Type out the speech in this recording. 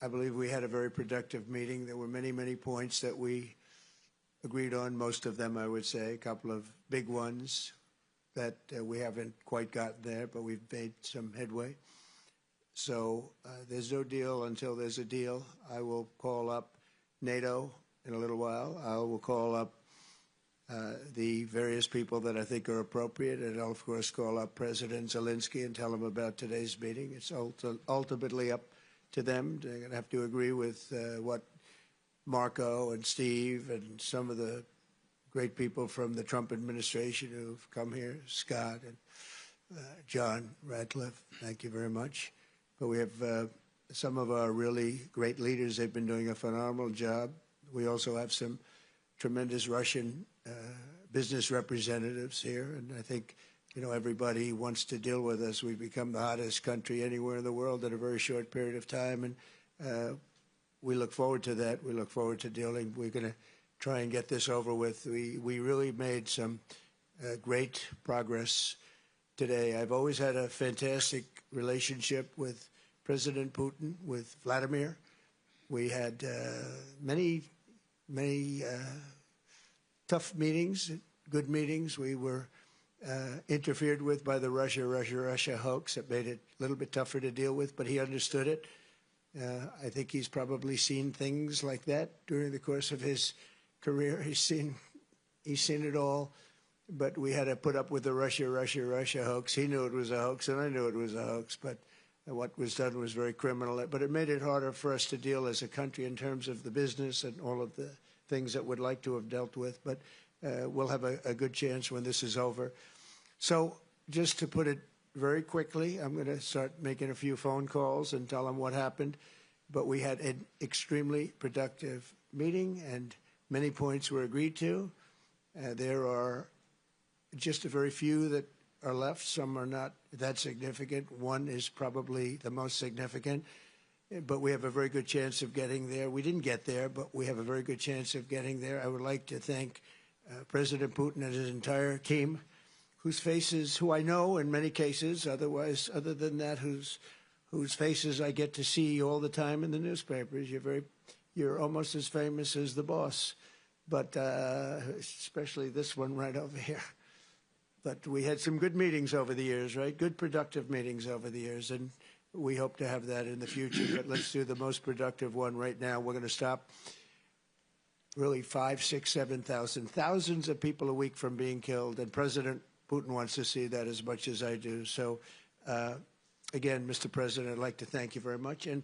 I believe we had a very productive meeting. There were many, many points that we agreed on, most of them, I would say, a couple of big ones that we haven't quite gotten there, but we've made some headway. So there's no deal until there's a deal. I will call up NATO in a little while. I will call up the various people that I think are appropriate, and I'll, of course, call up President Zelensky and tell him about today's meeting. It's ultimately up to them. They're going to have to agree with what Marco and Steve and some of the great people from the Trump administration who've come here, Scott and John Radcliffe, thank you very much. But we have some of our really great leaders. They've been doing a phenomenal job. We also have some tremendous Russian business representatives here, and I think, you know, everybody wants to deal with us. We've become the hottest country anywhere in the world in a very short period of time, and we look forward to that. We look forward to dealing. We're going to try and get this over with. We really made some great progress today. I've always had a fantastic relationship with President Putin, with Vladimir. We had many tough meetings, good meetings. We were interfered with by the Russia hoax. It made it a little bit tougher to deal with, but he understood it. I think he's probably seen things like that during the course of his career. He's seen it all, but we had to put up with the Russia hoax. He knew it was a hoax, and I knew it was a hoax, but what was done was very criminal. But it made it harder for us to deal as a country in terms of the business and all of the things that we'd like to have dealt with. But we'll have a good chance when this is over. So just to put it very quickly, I'm going to start making a few phone calls and tell them what happened. But we had an extremely productive meeting, and many points were agreed to. There are just a very few that are left. Some are not that significant. One is probably the most significant, but we have a very good chance of getting there. We didn't get there, but we have a very good chance of getting there. I would like to thank President Putin and his entire team, whose faces, who I know in many cases, other than that, whose faces I get to see all the time in the newspapers. You're almost as famous as the boss, but especially this one right over here. But we had some good meetings over the years, right? Good, productive meetings over the years, and we hope to have that in the future. But let's do the most productive one right now. We're going to stop really 5,000, 6,000, 7,000, thousands of people a week from being killed, and President Putin wants to see that as much as I do. So, again, Mr. President, I'd like to thank you very much. And